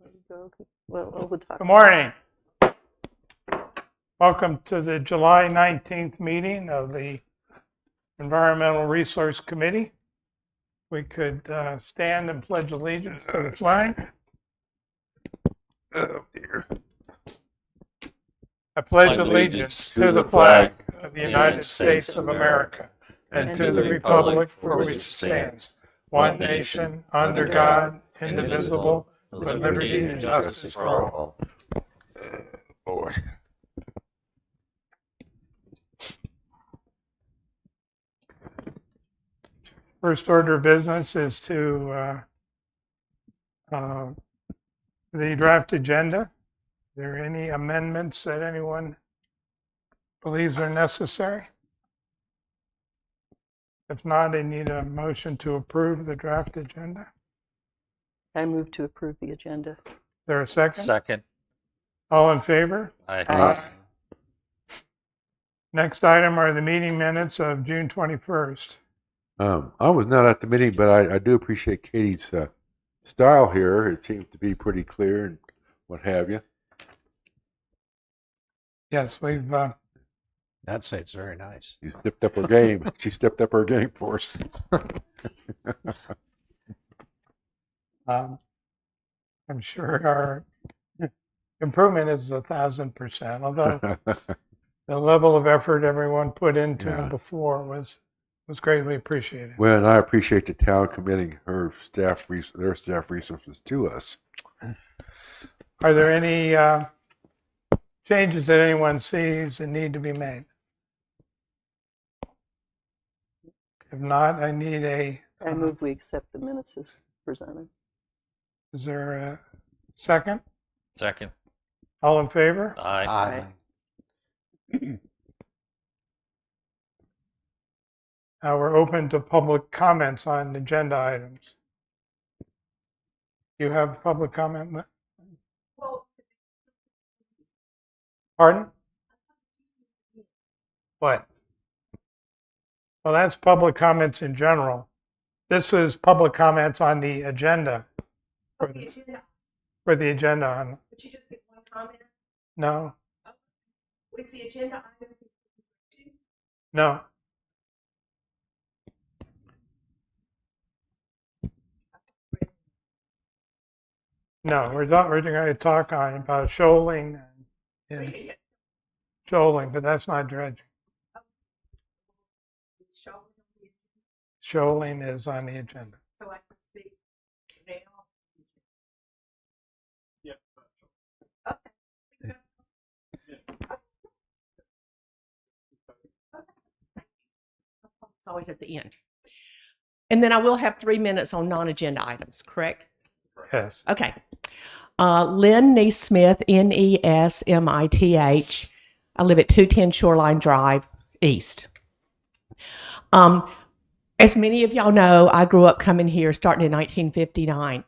Good morning. Welcome to the July 19th meeting of the Environmental Resource Committee. We could stand and pledge allegiance to the flag. Oh dear. I pledge allegiance to the flag of the United States of America and to the republic for which it stands, one nation, under God, indivisible, with liberty and justice for all. Boy. First order of business is to the draft agenda. Are there any amendments that anyone believes are necessary? If not, I need a motion to approve the draft agenda. I move to approve the agenda. Is there a second? Second. All in favor? Aye. Aye. Next item are the meeting minutes of June 21st. I was not at the meeting, but I do appreciate Katie's style here. It seems to be pretty clear and what have you. Yes, we've I'd say it's very nice. She stepped up her game. She stepped up her game for us. I'm sure our improvement is 1,000%, although the level of effort everyone put into it before was greatly appreciated. Well, and I appreciate the town committing their staff resources to us. Are there any changes that anyone sees that need to be made? If not, I need a... I move we accept the minutes as presented. Is there a second? Second. All in favor? Aye. Now we're open to public comments on agenda items. You have public comment? Pardon? What? Well, that's public comments in general. This was public comments on the agenda. For the agenda. On. But you just get one comment? No. Was the agenda item? No. No, we're going to talk about shoaling and shoaling, but that's not dredging. Shoaling is on the agenda. So I can speak now. Yep. Okay. It's always at the end. And then I will have 3 minutes on non-agenda items, correct? Yes. Okay. Lynn Neesmith, Nesmith. I live at 210 Shoreline Drive East. As many of y'all know, I grew up coming here starting in 1959.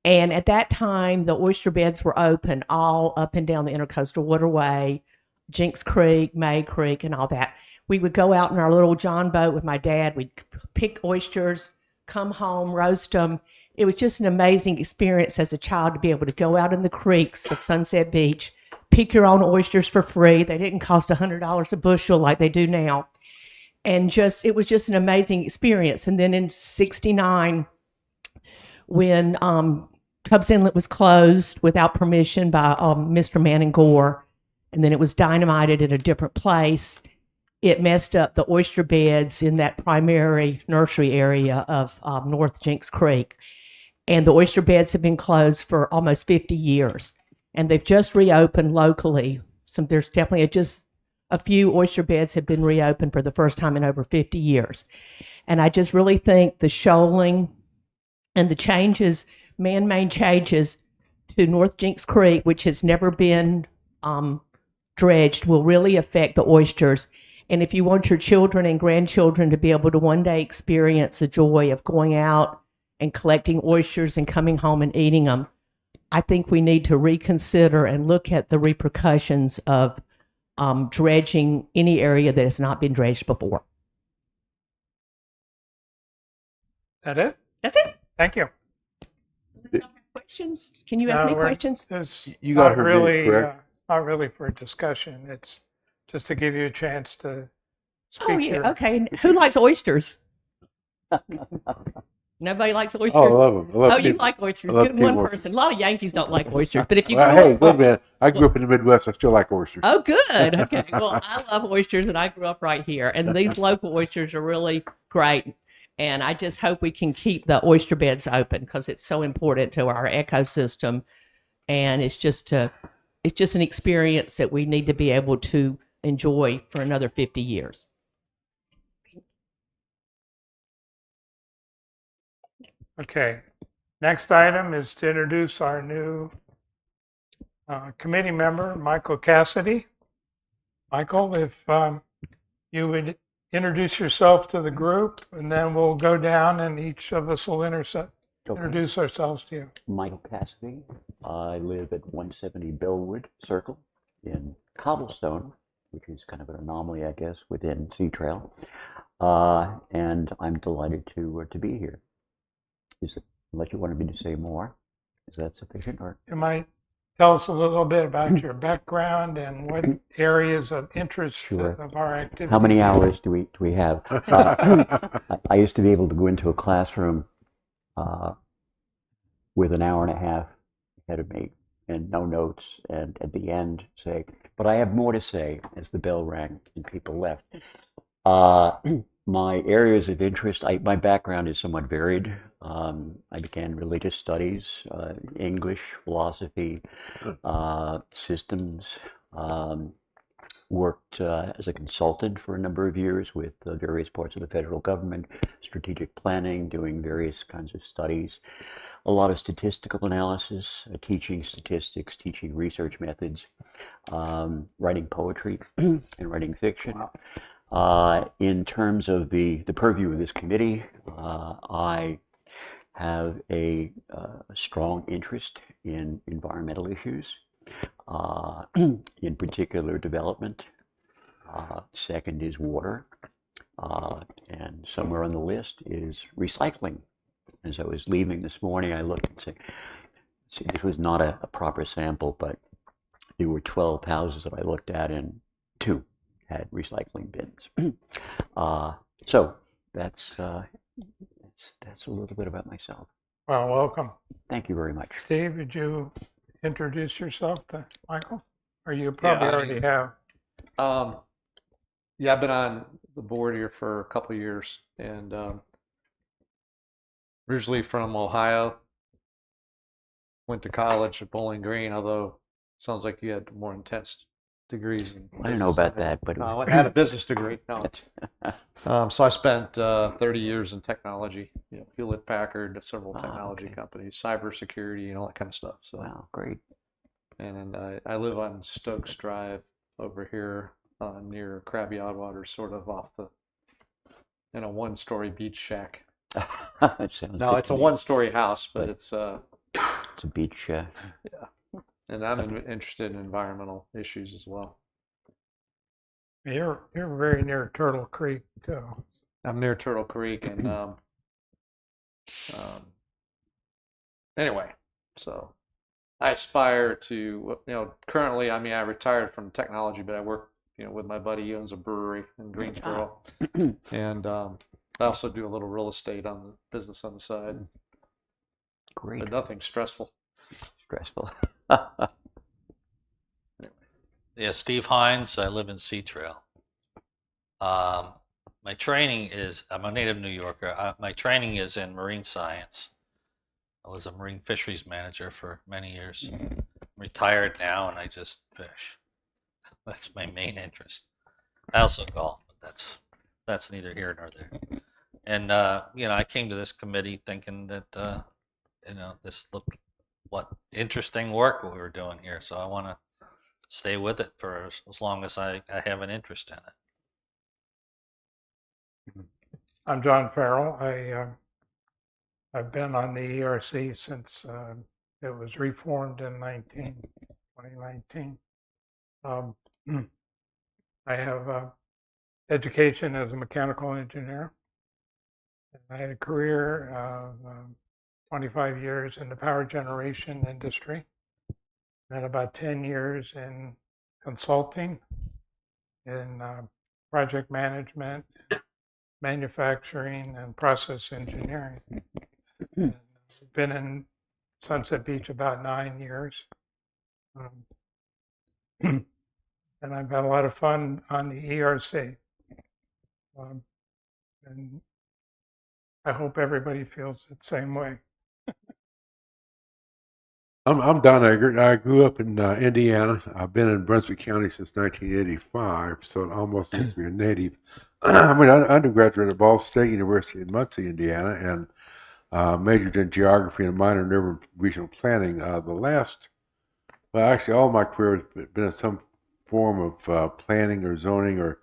And at that time, the oyster beds were open all up and down the Intercoastal Waterway, Jinks Creek, May Creek, and all that. We would go out in our little John boat with my dad. We'd pick oysters, come home, roast them. It was just an amazing experience as a child to be able to go out in the creeks of Sunset Beach, pick your own oysters for free. They didn't cost $100 a bushel like they do now. And it was just an amazing experience. And then in '69, when Tubbs Inlet was closed without permission by Mr. Manning Gore, and then it was dynamited at a different place, it messed up the oyster beds in that primary nursery area of North Jinks Creek. And the oyster beds have been closed for almost 50 years. And they've just reopened locally. There's definitely just a few oyster beds have been reopened for the first time in over 50 years. And I just really think the shoaling and the changes, man-made changes to North Jinks Creek, which has never been dredged, will really affect the oysters. And if you want your children and grandchildren to be able to one day experience the joy of going out and collecting oysters and coming home and eating them, I think we need to reconsider and look at the repercussions of dredging any area that has not been dredged before. That it? That's it. Thank you. questions? Can you ask me questions? It's You got not her name, really, correct? not really for discussion. It's just to give you a chance to speak Oh, yeah. your. Okay. And who likes oysters? Nobody likes oysters? Oh, I love them. I love Oh, you team- like oysters. I love Good team one oysters. person. A lot of Yankees don't like oysters, but if you Well, grew hey, up, wait a minute. I grew up in the Midwest. I still like oysters. oh, good. Okay. Well, I love oysters, and I grew up right here. And these local oysters are really great. And I just hope we can keep the oyster beds open because it's so important to our ecosystem. And it's just an experience that we need to be able to enjoy for another 50 years. Okay. Next item is to introduce our new committee member, Michael Cassidy. Michael, if you would introduce yourself to the group, and then we'll go down and each of us will introduce ourselves to you. Michael Cassidy. I live at 170 Bellwood Circle in Cobblestone, which is kind of an anomaly, I guess, within Sea Trail. And I'm delighted to be here. Unless you wanted me to say more, is that sufficient? Or You might tell us a little bit about your background and what areas of interest Sure. of our activity. how many hours do we have? I used to be able to go into a classroom with an hour and a half ahead of me and no notes, and at the end say, but I have more to say, as the bell rang and people left. My areas of interest, my background is somewhat varied. I began religious studies, English, philosophy, systems, worked as a consultant for a number of years with various parts of the federal government, strategic planning, doing various kinds of studies, a lot of statistical analysis, teaching statistics, teaching research methods, writing poetry and writing fiction. In terms of the purview of this committee, I have a strong interest in environmental issues, in particular development. Second is water, and somewhere on the list is recycling. As I was leaving this morning, I looked and said, see, this was not a proper sample, but there were 12 houses that I looked at, and 2 had recycling bins. So that's a little bit about myself. Well, welcome. Thank you very much. Steve, would you introduce yourself to Michael? Or you probably Yeah, already have. Yeah, I've been on the board here for a couple of years, and originally from Ohio. Went to college at Bowling Green, although it sounds like you had more intense degrees. I don't know about that, but No, I had a business degree. No. So I spent 30 years in technology, Hewlett Packard, several technology okay. companies, cybersecurity, and all that kind of stuff. So, Wow, great. and then I live on Stokes Drive over here near Crabby Oddwater, sort of off in a one-story beach shack. It sounds No, good it's to a me. one-story house, but It's a beach. and I'm interested in environmental issues as well. You're very near Turtle Creek, too. I'm near Turtle Creek, and anyway, so I aspire to, currently, I mean, I retired from technology, but I work, with my buddy. He owns a brewery in Greensboro, and I also do a little real estate on the business on the side, Great. but nothing stressful. Stressful. Yeah, Steve Hines. I live in Sea Trail. My training is, I'm a native New Yorker. My training is in marine science. I was a marine fisheries manager for many years. I'm retired now, and I just fish. That's my main interest. I also golf, but that's neither here nor there. And I came to this committee thinking that this looked what interesting work we were doing here. So I want to stay with it for as long as I have an interest in it. I'm John Farrell. I've been on the ERC since it was reformed in 2019. I have education as a mechanical engineer. I had a career of 25 years in the power generation industry, and about 10 years in consulting, in project management, manufacturing, and process engineering. And I've been in Sunset Beach about 9 years. And I've had a lot of fun on the ERC. And I hope everybody feels the same way. I'm Don Eggert. I grew up in Indiana. I've been in Brunswick County since 1985, so it almost makes me a native. I'm an undergraduate at Ball State University in Muncie, Indiana, and majored in geography and minor in urban regional planning. Actually, all my career has been in some form of planning or zoning, or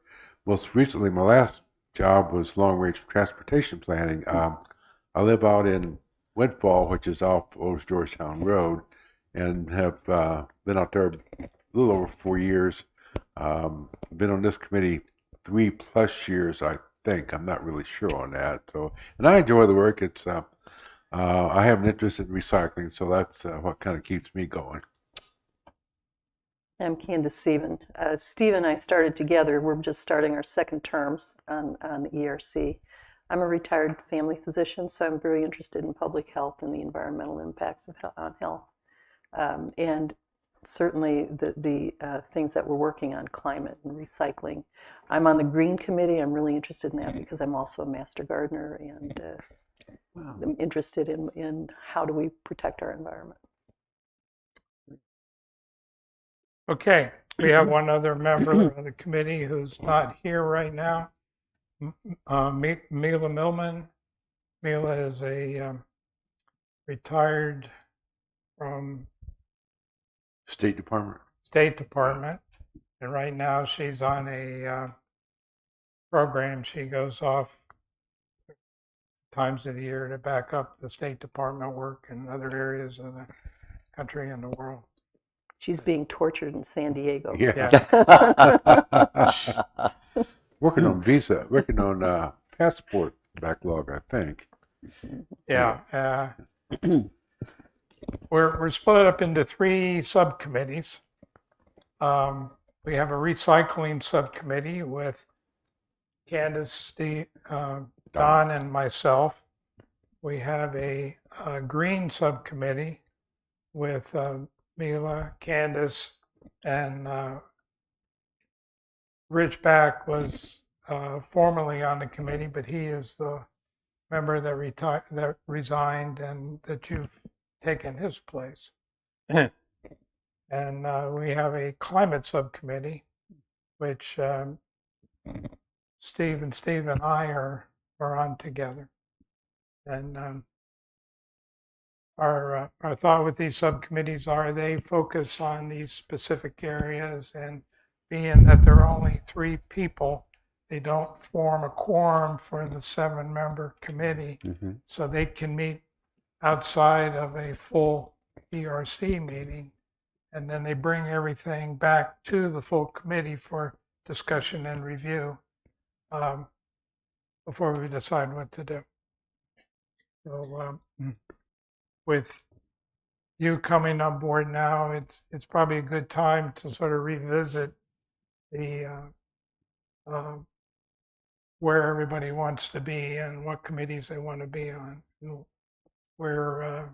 most recently, my last job was long-range transportation planning. I live out in Windfall, which is off Old Georgetown Road, and have been out there a little over 4 years. Been on this committee 3+ years, I think. I'm not really sure on that. So, and I enjoy the work. It's I have an interest in recycling, so that's what kind of keeps me going. I'm Candace Stephen. Steve and I started together. We're just starting our second terms on the ERC. I'm a retired family physician, so I'm very interested in public health and the environmental impacts on health. And certainly the things that we're working on, climate and recycling. I'm on the Green Committee. I'm really interested in that because I'm also a master gardener, and I'm interested in how do we protect our environment. Okay, we have one other member of the committee who's not here right now. Mila Millman. Mila is a retired from State Department. State Department, and right now she's on a program. She goes off times of the year to back up the State Department work in other areas of the country and the world. She's being tortured in San Diego. Yeah. Working on visa, working on passport backlog, I think. Yeah. We're split up into 3 subcommittees. We have a recycling subcommittee with Candace, Don, and myself. We have a green subcommittee with Mila, Candace, and Rich Back was formerly on the committee, but he is the member that resigned and that you've taken his place. And we have a climate subcommittee, which Steve and I are on together. And our thought with these subcommittees are they focus on these specific areas, and being that there are only 3 people, they don't form a quorum for the 7-member committee, so they can meet outside of a full ERC meeting, and then they bring everything back to the full committee for discussion and review before we decide what to do. So with you coming on board now, it's probably a good time to sort of revisit the where everybody wants to be and what committees they want to be on, and where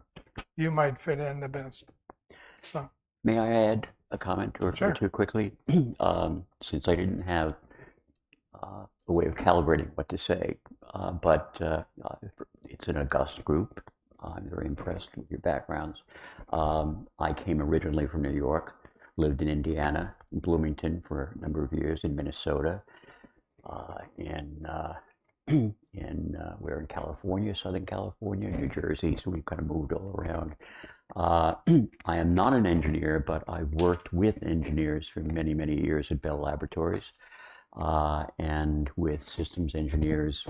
you might fit in the best. So. May I add a comment or two quickly? Since I didn't have a way of calibrating what to say, but it's an august group. I'm very impressed with your backgrounds. I came originally from New York, lived in Indiana, in Bloomington for a number of years, in Minnesota, we're in California, Southern California, New Jersey, so we've kind of moved all around. I am not an engineer, but I've worked with engineers for many, many years at Bell Laboratories, and with systems engineers.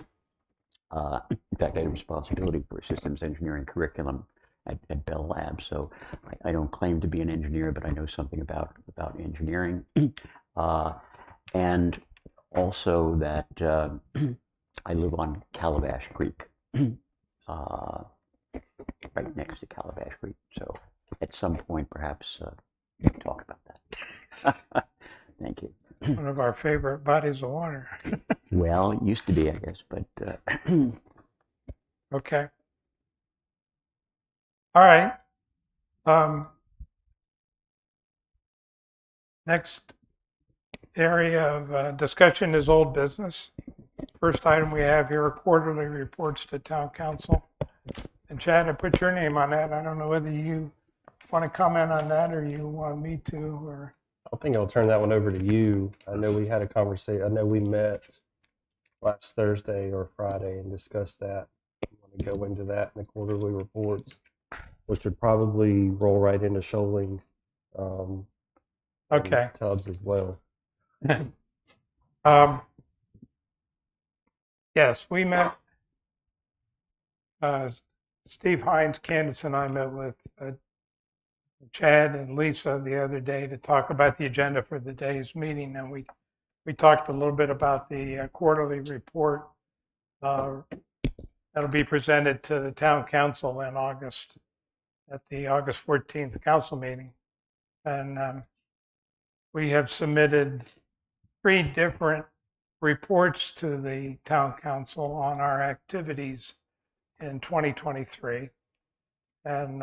In fact, I had responsibility for a systems engineering curriculum at Bell Labs, so I don't claim to be an engineer, but I know something about engineering. And also that I live on Calabash Creek. right next to Calabash Creek. So at some point, perhaps we can talk about that. Thank you. One of our favorite bodies of water. Well, it used to be, I guess, but Okay. All right. Next area of discussion is old business. First item we have here are quarterly reports to town council. And Chad, I put your name on that. I don't know whether you want to comment on that or you want me to, or. I think I'll turn that one over to you. I know we had a conversation. I know we met last Thursday or Friday and discussed that. We want to go into that in the quarterly reports, which would probably roll right into shoaling. Okay. And tubs as well. Yes, we met. Steve Hines, Candace, and I met with Chad and Lisa the other day to talk about the agenda for the day's meeting, and we talked a little bit about the quarterly report that'll be presented to the town council in August at the August 14th council meeting, and we have submitted 3 different reports to the town council on our activities in 2023. And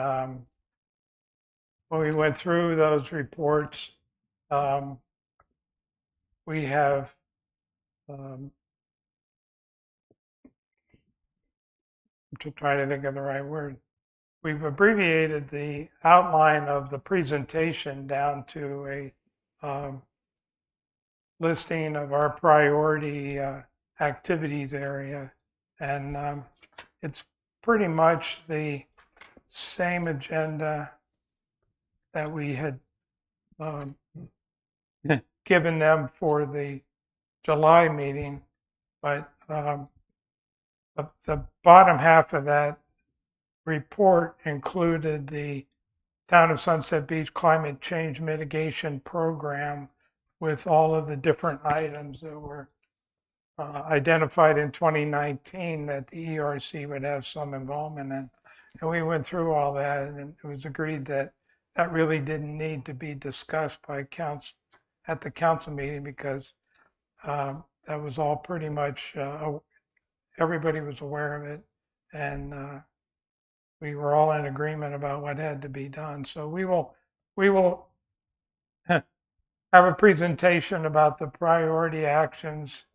when we went through those reports, we have I'm trying to think of the right word. We've abbreviated the outline of the presentation down to a listing of our priority activities area. And it's pretty much the same agenda that we had given them for the July meeting, but the bottom half of that report included the Town of Sunset Beach Climate Change Mitigation Program with all of the different items that were identified in 2019 that the ERC would have some involvement in. And we went through all that, and it was agreed that that really didn't need to be discussed by council at the council meeting because that was all pretty much, everybody was aware of it. And we were all in agreement about what had to be done. So we will have a presentation about the priority actions,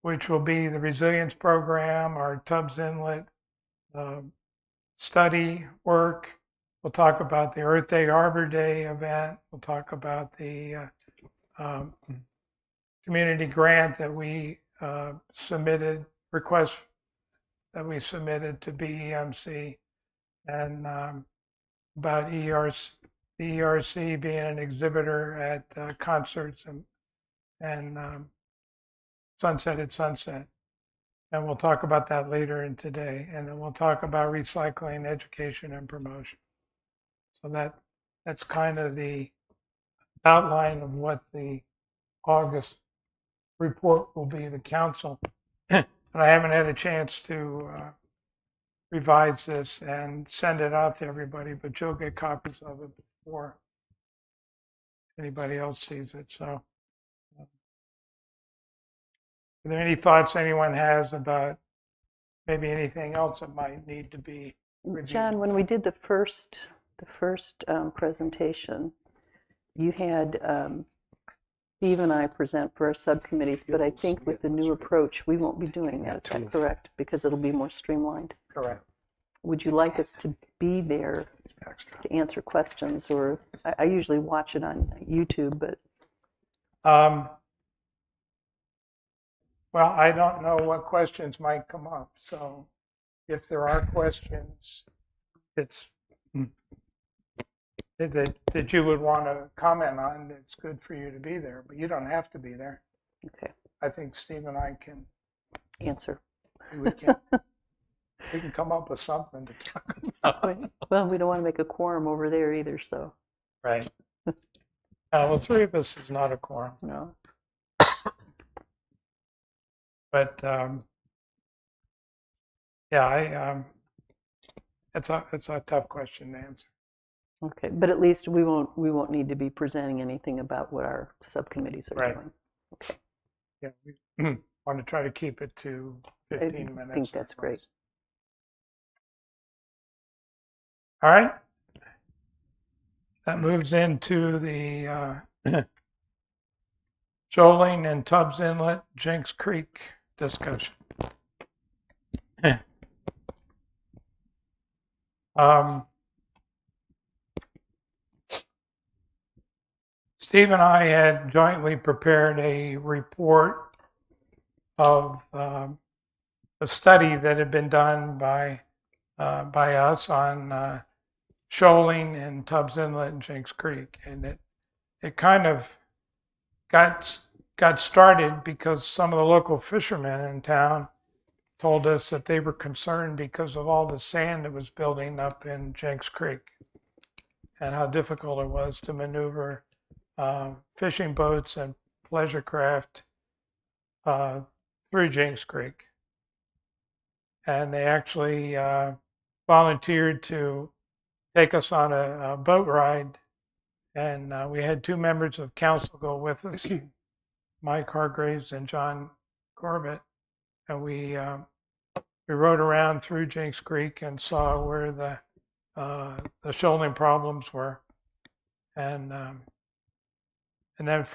which will be the resilience program, our Tubbs Inlet study work. We'll talk about the Earth Day, Arbor Day event. We'll talk about the community grant that we submitted, request that we submitted to BEMC, and about ERC, the ERC being an exhibitor at concerts and Sunset at Sunset. And we'll talk about that later in today. And then we'll talk about recycling, education, and promotion. So that's kind of the outline of what the August report will be to council. And I haven't had a chance to revise this and send it out to everybody, but you'll get copies of it before anybody else sees it. So are there any thoughts anyone has about maybe anything else that might need to be reviewed? John, when we did the first presentation, you had Steve and I present for our subcommittees, but I think with the new approach, we won't be doing that. Is that correct? Because it'll be more streamlined. Correct. Would you like us to be there to answer questions, or I usually watch it on YouTube, but well, I don't know what questions might come up. So if there are questions, it's that you would want to comment on, it's good for you to be there, but you don't have to be there. okay, I think Steve and I can, answer. we can come up with something to talk about. Well, we don't want to make a quorum over there either, so Right. Well, 3 of us is not a quorum, no. but yeah, it's a tough question to answer. Okay, but at least we won't need to be presenting anything about what our subcommittees are Right. doing. Yeah, we want to try to keep it to 15 minutes. I think that's great. All right. That moves into the Shoaling and Tubbs Inlet, Jenks Creek discussion. Steve and I had jointly prepared a report of a study that had been done by us on shoaling in Tubbs Inlet and Jenks Creek, and it kind of got started because some of the local fishermen in town told us that they were concerned because of all the sand that was building up in Jenks Creek and how difficult it was to maneuver fishing boats and pleasure craft through Jenks Creek. And they actually volunteered to take us on a boat ride. And we had 2 members of council go with us, Mike Hargraves and John Corbett. And we rode around through Jenks Creek and saw where the shoaling problems were. And then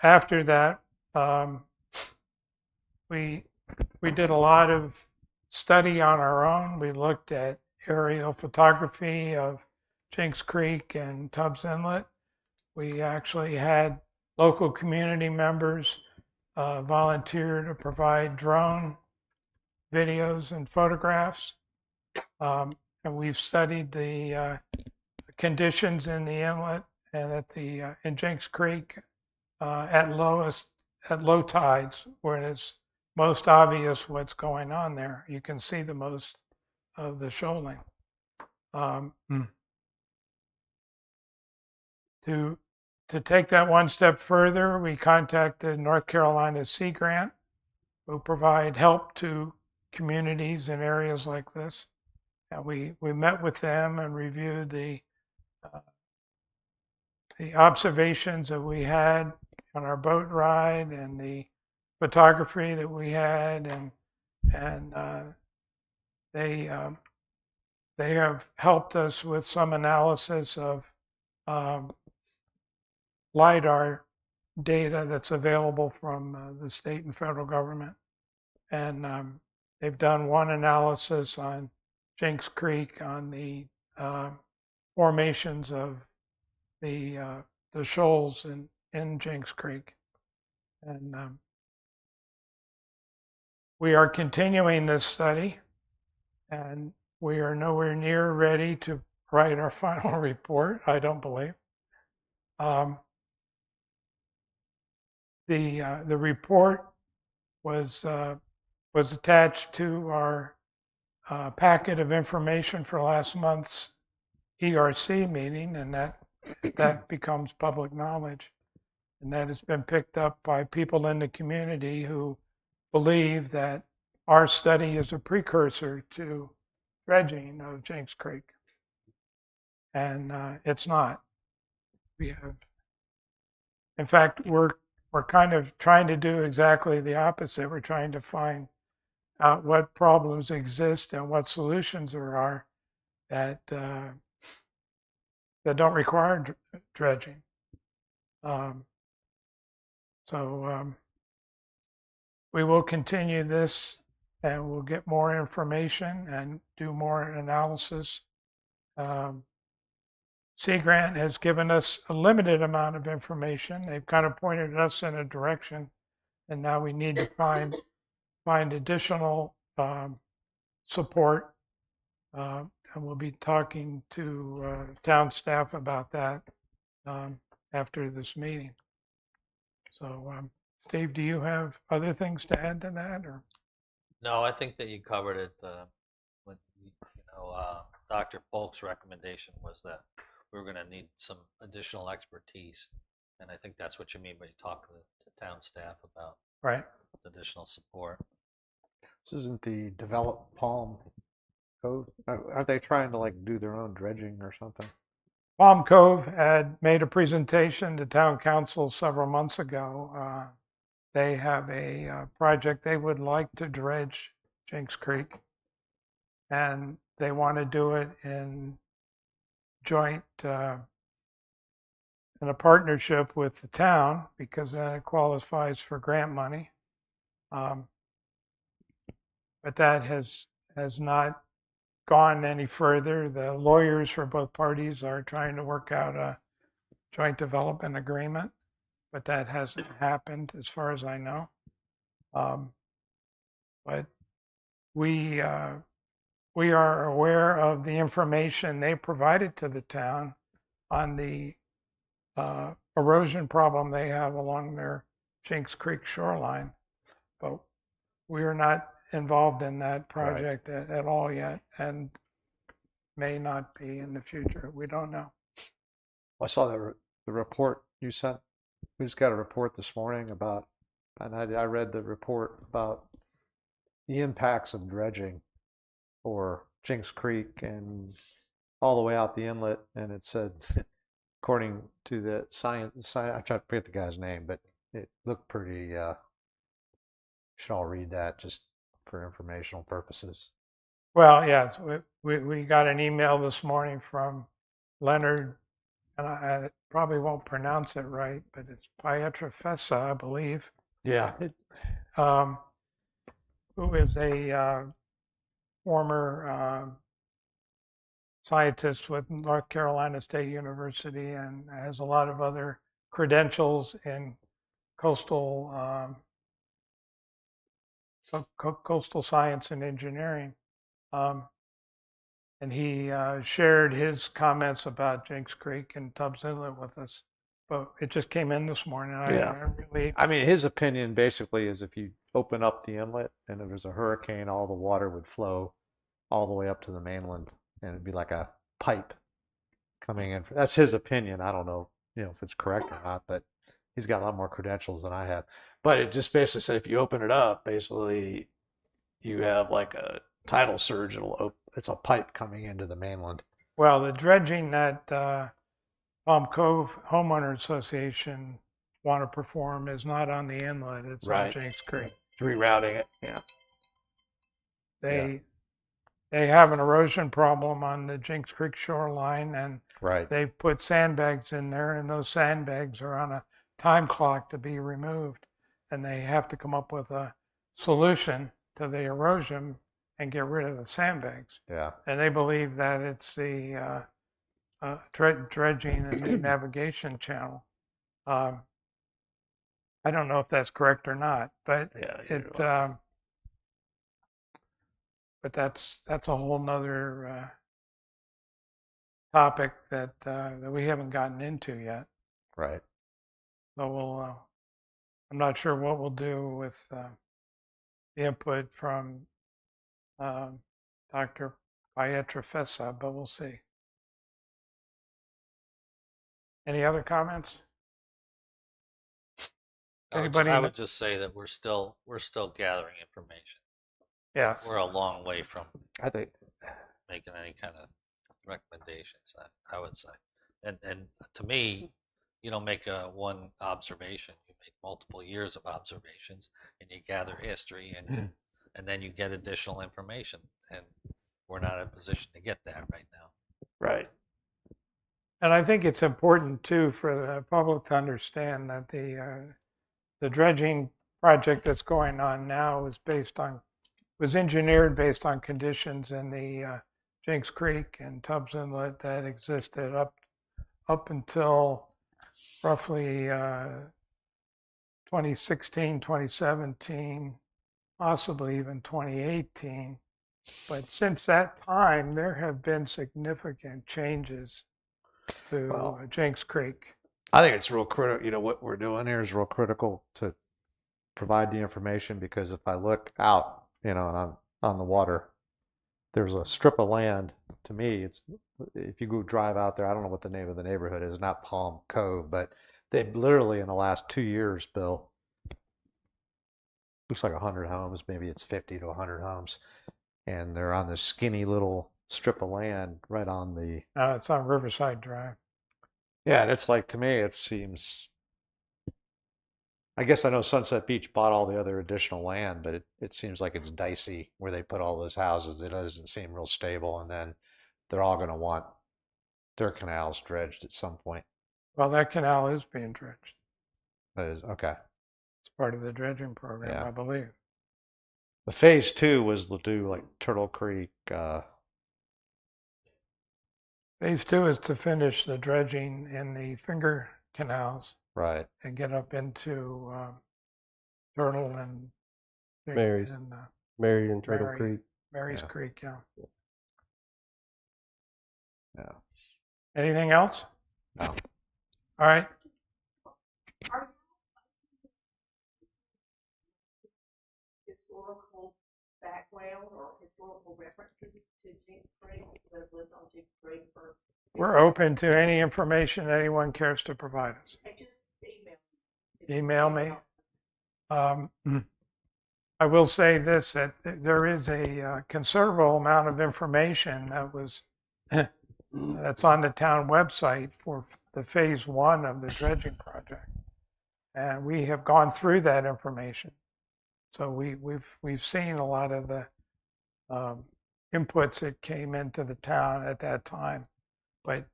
after that, we did a lot of study on our own. We looked at aerial photography of Jenks Creek and Tubbs Inlet. We actually had local community members volunteer to provide drone videos and photographs. And we've studied the conditions in the inlet and in Jenks Creek at low tides, where it's most obvious what's going on there. You can see the most of the shoaling. To take that one step further, we contacted North Carolina Sea Grant, who provide help to communities in areas like this. And we met with them and reviewed the observations that we had on our boat ride and the photography that we had, and they have helped us with some analysis of LiDAR data that's available from the state and federal government. And they've done one analysis on Jenks Creek on the formations of the shoals in Jenks Creek. And we are continuing this study, and we are nowhere near ready to write our final report, I don't believe. The report was attached to our packet of information for last month's ERC meeting, and that becomes public knowledge. And that has been picked up by people in the community who believe that our study is a precursor to dredging of Jenks Creek. And it's not. In fact, we're kind of trying to do exactly the opposite. We're trying to find out what problems exist and what solutions there are that don't require dredging. We will continue this, and we'll get more information and do more analysis. Sea Grant has given us a limited amount of information. They've kind of pointed us in a direction, and now we need to find additional support. And we'll be talking to town staff about that after this meeting. So, Steve, do you have other things to add to that, or? No, I think that you covered it. When, Dr. Polk's recommendation was that we were going to need some additional expertise, and I think that's what you mean when you talk to town staff about Right. additional support. This isn't the developed palm Cove? Aren't they trying to like do their own dredging or something? Palm Cove had made a presentation to town council several months ago. They have a project they would like to dredge Jinks Creek, and they want to do it in joint in a partnership with the town, because then it qualifies for grant money. But that has not gone any further. The lawyers for both parties are trying to work out a joint development agreement, but that hasn't happened as far as I know. But we are aware of the information they provided to the town on the erosion problem they have along their Jinks Creek shoreline, but we are not involved in that project at all yet, and may not be in the future. We don't know. I saw the report you sent. We just got a report this morning about, and I read the report about the impacts of dredging for Jinks Creek and all the way out the inlet, and it said, according to the science, I tried to forget the guy's name, but it looked pretty. Should all read that just for informational purposes. Well, yes, we got an email this morning from Leonard, and I probably won't pronounce it right, but it's Pietrafesa, I believe. Yeah. Who is a former scientist with North Carolina State University and has a lot of other credentials in coastal coastal science and engineering. And he shared his comments about Jinks Creek and Tubbs Inlet with us. But it just came in this morning. I mean, his opinion basically is if you open up the inlet and if there's a hurricane, all the water would flow all the way up to the mainland, and it'd be like a pipe coming in. That's his opinion. I don't know, if it's correct or not, but he's got a lot more credentials than I have. But it just basically said if you open it up, basically you have like a tidal surge. It's a pipe coming into the mainland. Well, the dredging that Palm Cove Homeowner Association want to perform is not on the inlet. It's on Jinks Creek. Rerouting it. Yeah. They have an erosion problem on the Jinks Creek shoreline, and they've put sandbags in there, and those sandbags are on a time clock to be removed, and they have to come up with a solution to the erosion and get rid of the sandbags. Yeah. And they believe that it's the dredging and the navigation channel. I don't know if that's correct or not, but but that's a whole nother topic that we haven't gotten into yet. Right. So I'm not sure what we'll do with the input from Dr. Pietrafesa, but we'll see. Any other comments? I would just say that we're still gathering information. Yes. We're a long way from I think making any kind of recommendations, I would say. And to me, you don't make one observation. You make multiple years of observations, and you gather history, and then you get additional information. And we're not in a position to get that right now. Right. And I think it's important too for the public to understand that the dredging project that's going on now was engineered based on conditions in the Jinks Creek and Tubbs Inlet that existed up until roughly 2016, 2017, possibly even 2018. But since that time, there have been significant changes to Jinks Creek. I think it's real critical. What we're doing here is real critical to provide the information, because if I look out, and I'm on the water, there's a strip of land. To me, if you go drive out there, I don't know what the name of the neighborhood is, not Palm Cove, but they've literally in the last 2 years, Bill, looks like 100 homes, maybe it's 50 to 100 homes. and they're on this skinny little strip of land right on the. It's on Riverside Drive. Yeah, and it's like, to me, it seems. I guess I know Sunset Beach bought all the other additional land, but it seems like it's dicey where they put all those houses. It doesn't seem real stable, and then they're all going to want their canals dredged at some point. Well, that canal is being dredged. That is okay. It's part of the dredging program, Yeah. I believe. The phase 2 was to do like Turtle Creek. Phase 2 is to finish the dredging in the finger canals Right. and get up into Turtle and Mary's. and, Mary and Turtle Mary. Creek. Mary's Yeah. Creek. Yeah. Yeah. Anything else? No. All right. Historical background or historical references to Jinx Creek that have lived on Jinx Creek for. We're open to any information anyone cares to provide us. Just email. Email me. I will say this, that there is a considerable amount of information that was that's on the town website for the phase 1 of the dredging project, and we have gone through that information. So we've seen a lot of the inputs that came into the town at that time, but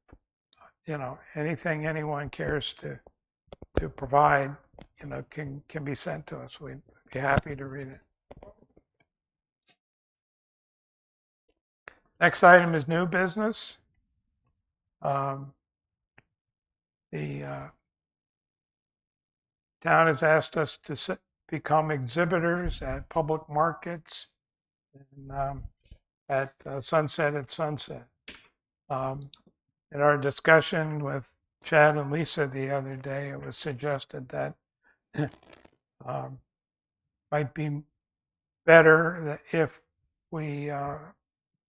anything anyone cares to provide, can be sent to us. We'd be happy to read it. Next item is new business. The town has asked us to become exhibitors at public markets and at Sunset at Sunset. In our discussion with Chad and Lisa the other day, it was suggested that might be better that if we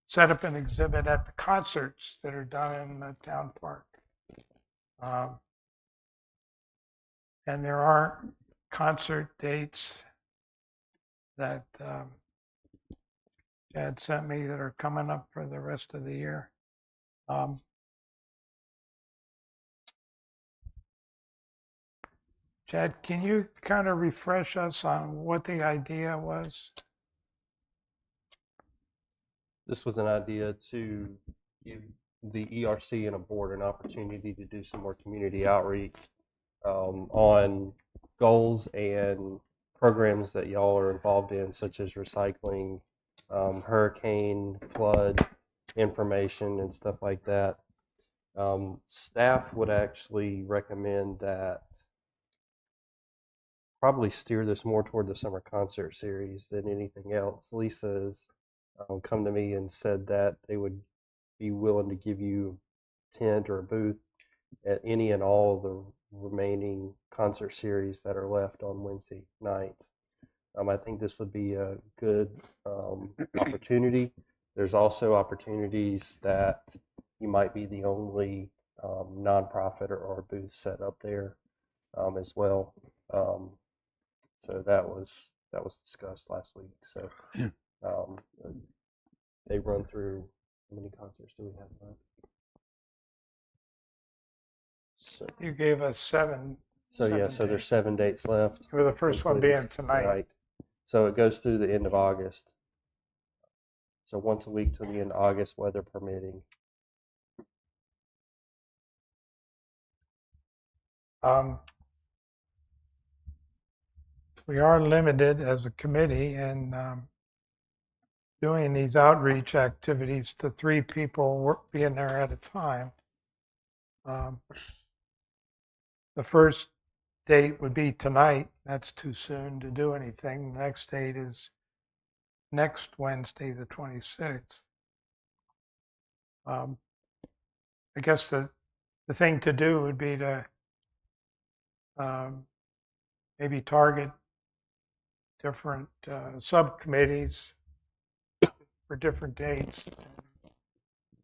set up an exhibit at the concerts that are done in the town park. And there are concert dates that Chad sent me that are coming up for the rest of the year. Chad, can you kind of refresh us on what the idea was? This was an idea to give the ERC and a board an opportunity to do some more community outreach on goals and programs that y'all are involved in, such as recycling, hurricane, flood information, and stuff like that. Staff would actually recommend that probably steer this more toward the summer concert series than anything else. Lisa's come to me and said that they would be willing to give you a tent or a booth at any and all of the remaining concert series that are left on Wednesday nights. I think this would be a good opportunity. There's also opportunities that you might be the only nonprofit or booth set up there as well. So that was discussed last week. So they run through, how many concerts do we have left? So You gave us seven. So yeah, Seven so there's days. 7 dates left. For the first one including being tonight. Right. So it goes through the end of August. So once a week till the end of August, weather permitting. We are limited as a committee in doing these outreach activities to 3 people being there at a time. The first date would be tonight. That's too soon to do anything. The next date is next Wednesday, the 26th. I guess the thing to do would be to maybe target different subcommittees for different dates.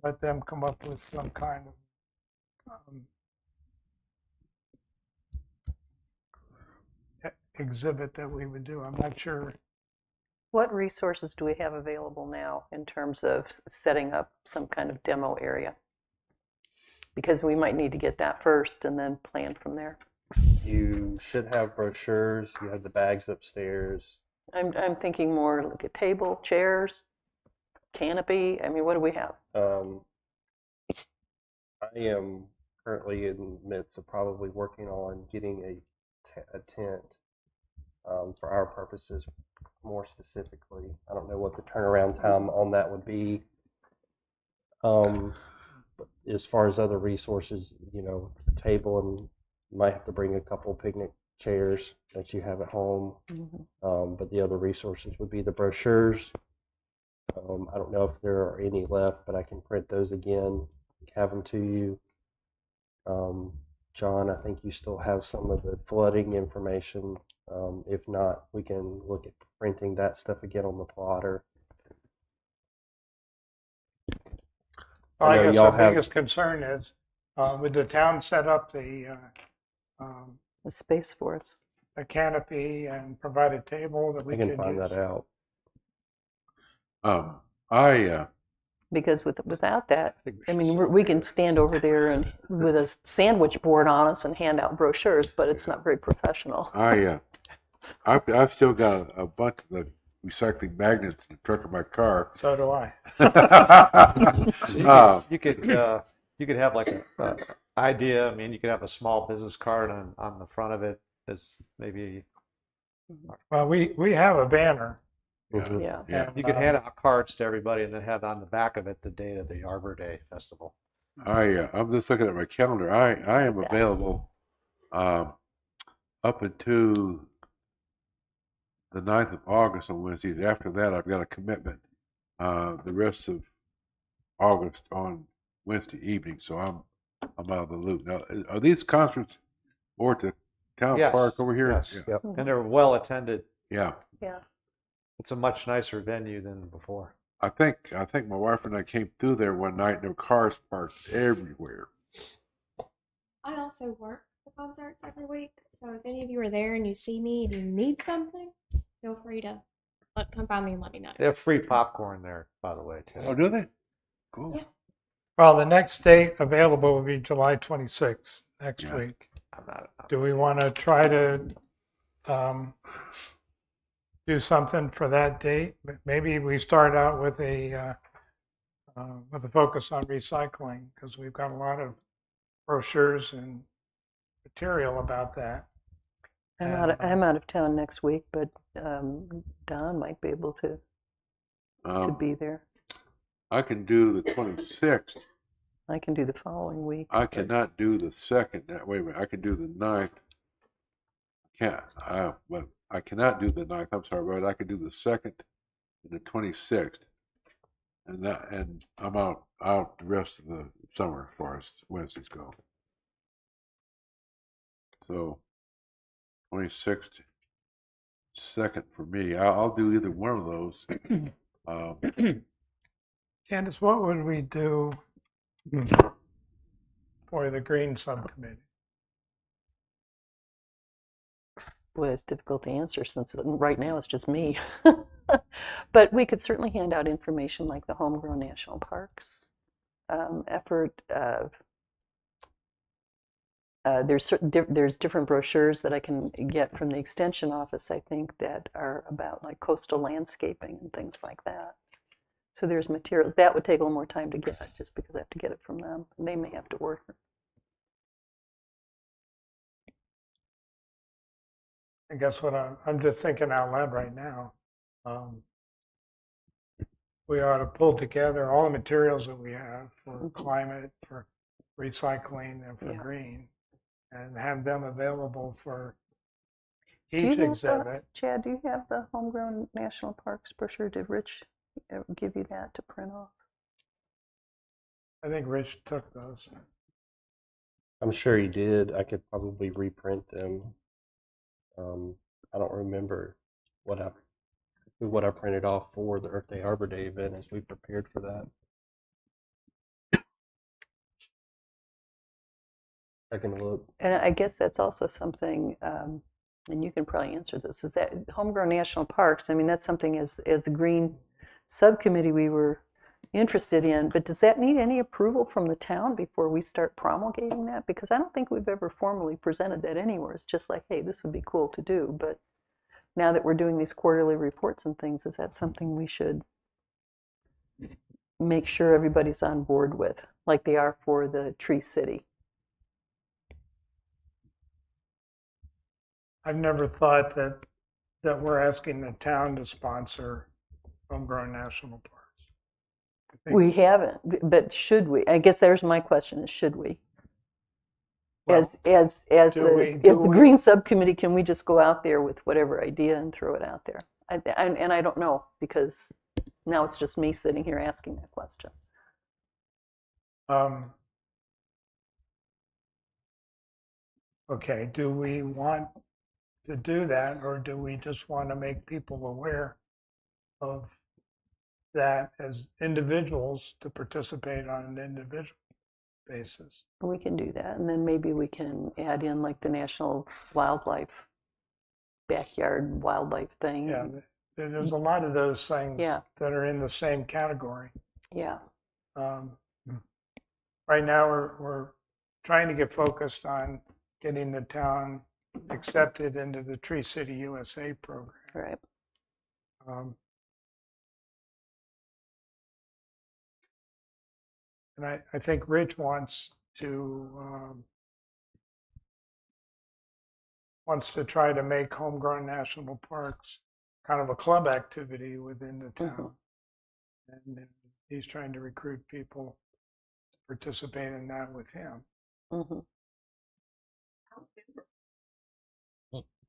Let them come up with some kind of exhibit that we would do. I'm not sure What resources do we have available now in terms of setting up some kind of demo area? Because we might need to get that first and then plan from there. You should have brochures. You have the bags upstairs. I'm thinking more like a table, chairs, canopy. I mean, what do we have? I am currently in the midst of probably working on getting a tent for our purposes more specifically. I don't know what the turnaround time on that would be. But as far as other resources, table, and you might have to bring a couple picnic chairs that you have at home. But the other resources would be the brochures. I don't know if there are any left, but I can print those again, have them to you. John, I think you still have some of the flooding information. If not, we can look at printing that stuff again on the plotter. Well, I know guess y'all the have- biggest concern is, would the town set up the space for us. canopy and provide a table that we I can could find use? that out. Because without that, think we I should mean, set we can stand over there and with a sandwich board on us and hand out brochures, but it's not very professional. I've still got a bunch of the recycling magnets in the trunk of my car. So do I. So you could have like a idea. I mean, you could have a small business card on the front of it as maybe. Well, we have a banner. Mhm. Yeah. Yeah. and, You could hand out cards to everybody and then have on the back of it the date of the Arbor Day Festival. I'm just looking at my calendar. I am available up until the 9th of August on Wednesdays. After that, I've got a commitment the rest of August on Wednesday evening, so I'm out of the loop. Now, are these concerts over at the town Yes, park over here? yes. Yeah. Yep. And they're well attended. Yeah. Yeah. It's a much nicer venue than before. I think my wife and I came through there one night and there were cars parked everywhere. I also work the concerts every week, so if any of you are there and you see me and you need something, feel free to come find me and let me know. They have free popcorn there, by the way, too. Oh, do they? Cool. Yeah. Well, the next date available will be July 26th, next Yeah. week. I'm not, Do we want to try to do something for that date? Maybe we start out with a focus on recycling, because we've got a lot of brochures and material about that. I'm out of town next week, but Don might be able to be there. I can do the 26th. I can do the following week. I cannot do the 2nd. Wait a minute. I can do the 9th. But I cannot do the 9th. I'm sorry, but I can do the 2nd and the 26th. And I'm out the rest of the summer as far as Wednesdays go. So 26th, 2nd for me. I'll do either one of those. Candace, what would we do for the Green Subcommittee? Well, it's difficult to answer since right now it's just me. But we could certainly hand out information like the Homegrown National Parks effort. There's different brochures that I can get from the Extension Office, I think, that are about like coastal landscaping and things like that. So there's materials. That would take a little more time to get, just because I have to get it from them. They may have to work. I guess what I'm just thinking out loud right now. We ought to pull together all the materials that we have for climate, for recycling, and for Yeah. green, and have them available for Do you each have exhibit. Chad, do you have the Homegrown National Parks brochure? Did Rich give you that to print off? I think Rich took those. I'm sure he did. I could probably reprint them. I don't remember what I printed off for the Earth Day Arbor Day event as we prepared for that. I can look. And I guess that's also something and you can probably answer this, is that homegrown national parks, I mean, that's something as the Green Subcommittee we were interested in, but does that need any approval from the town before we start promulgating that? Because I don't think we've ever formally presented that anywhere. It's just like, hey, this would be cool to do, but now that we're doing these quarterly reports and things, is that something we should make sure everybody's on board with, like they are for the Tree City? I've never thought that we're asking the town to sponsor homegrown national parks. I think, We haven't, but should we? I guess there's my question: is should we? well, As do the we- as do the we- Green Subcommittee, can we just go out there with whatever idea and throw it out there? And I don't know, because now it's just me sitting here asking that question. Okay, do we want to do that, or do we just want to make people aware of that as individuals to participate on an individual basis? We can do that, and then maybe we can add in like the National Wildlife Backyard Wildlife thing. Yeah, there's a lot of those things Yeah. that are in the same category. Yeah. Right now, we're trying to get focused on getting the town accepted into the Tree City USA program. Right. And I think Rich wants to try to make homegrown national parks kind of a club activity within the town. And he's trying to recruit people to participate in that with him. Mm-hmm.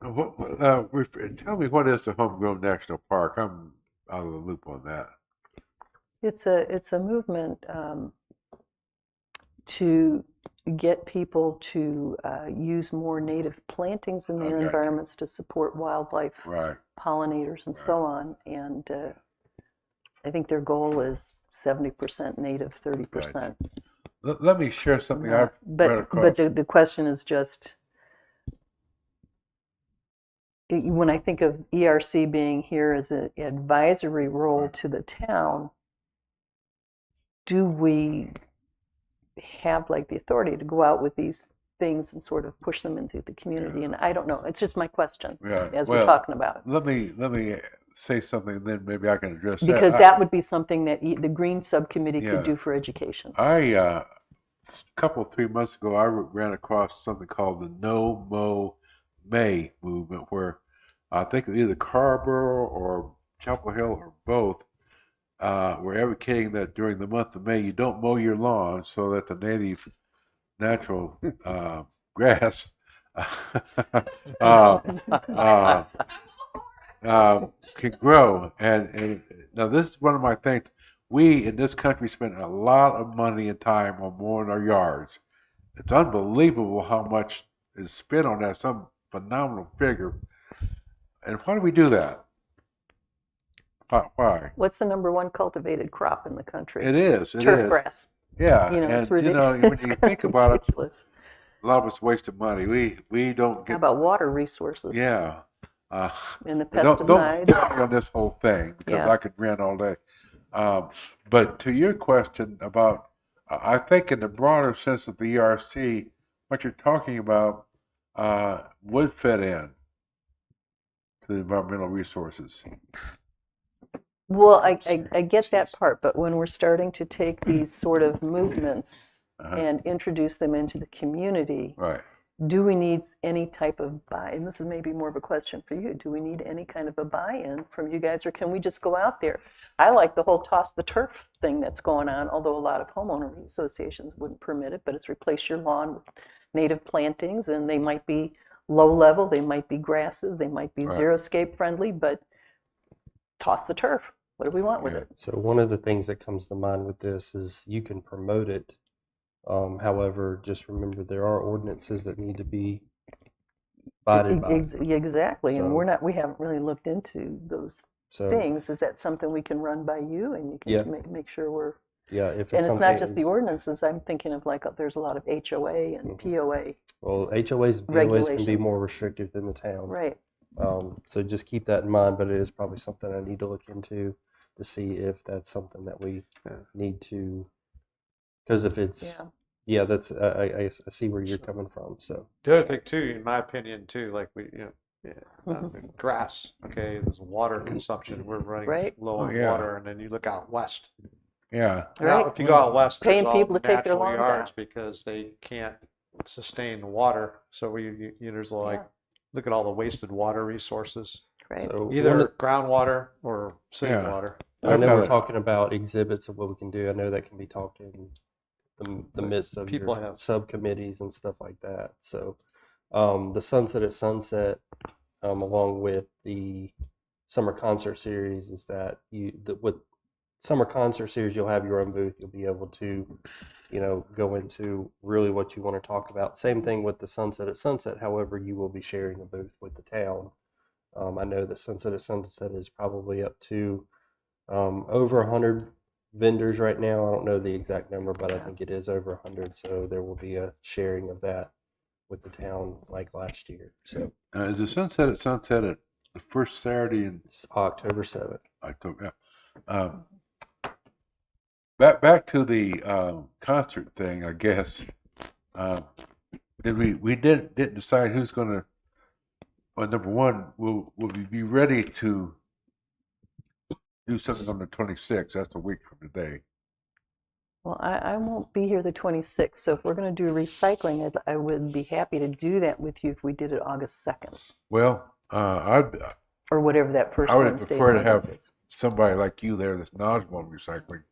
Tell me, what is the homegrown national park? I'm out of the loop on that. It's a movement to get people to use more native plantings in their environments to support wildlife, pollinators, and so on. And I think their goal is 70% native, 30%. Let me share something I've read across. But the question is just, when I think of ERC being here as an advisory role to the town, do we have like the authority to go out with these things and sort of push them into the community? And I don't know. It's just my question as we're talking about it. Let me say something, then maybe I can address that. Because that would be something that the Green Subcommittee could do for education. A couple 3 months ago, I ran across something called the No Mow May movement, where I think either Carrboro or Chapel Hill or both were advocating that during the month of May you don't mow your lawn so that the native natural grass can grow. And now this is one of my things. We in this country spend a lot of money and time on mowing our yards. It's unbelievable how much is spent on that, some phenomenal figure. And why do we do that? Why? What's the #1 cultivated crop in the country? It is. Turf grass. Yeah. It's and ridiculous. when you think about ridiculous. it, a lot of it's wasted money. We don't get. How about water resources? Yeah. And the don't pesticides. start me on this whole thing, because I could rant all day. But to your question about, I think in the broader sense of the ERC, what you're talking about would fit in to the environmental resources. Well, I get that part, but when we're starting to take these sort of movements and introduce them into the community, do we need any type of buy-in? This is maybe more of a question for you. Do we need any kind of a buy-in from you guys, or can we just go out there? I like the whole toss the turf thing that's going on, although a lot of homeowner associations wouldn't permit it, but it's replace your lawn with native plantings, and they might be low level, they might be grasses, they might be xeriscape friendly, but toss the turf. What do we want with it? So one of the things that comes to mind with this is you can promote it. However, just remember there are ordinances that need to be abided by. Exactly, and So- we haven't really looked into those So things. Is that something we can run by you, and you can make sure we're Yeah, if And it's it's not something, just the ordinances. I'm thinking of like there's a lot of HOA and POA. well, HOAs and POAs can be Regulations. more restrictive than the town. Right. So just keep that in mind, but it is probably something I need to look into to see if that's something that we need to, because if it's, Yeah. that's, I see where you're coming from, so. The other thing too, in my opinion too, like Mhm. grass, okay, there's water consumption. We're running Right. low on yeah. water, and then you look out west. Yeah. Now, Right. if you go out west, there's Paying all people to take their natural lawns yards out. because they can't sustain the water. So there's like, look at all the wasted water resources, Right. So either groundwater or city Yeah. water. I I've know got we're a- talking about exhibits of what we can do. I know that can be talked in the midst of People your have- subcommittees and stuff like that. So, the Sunset at Sunset, along with the summer concert series, is that with summer concert series, you'll have your own booth. You'll be able to, go into really what you want to talk about. Same thing with the Sunset at Sunset. However, you will be sharing a booth with the town. I know that Sunset at Sunset is probably up to over 100 vendors right now. I don't know the exact number, but I think it is over 100. So there will be a sharing of that with the town like last year. So Is the Sunset at Sunset at the first Saturday in it's October 7th. October? Back to the concert thing, I guess. We didn't decide who's going to. Well, number one, will we be ready to do something on the 26th? That's a week from today. Well, I won't be here the 26th, so if we're going to do recycling, I would be happy to do that with you if we did it August 2nd, Well, or whatever that first I would Wednesday in prefer to August have is. somebody like you there that's knowledgeable in recycling.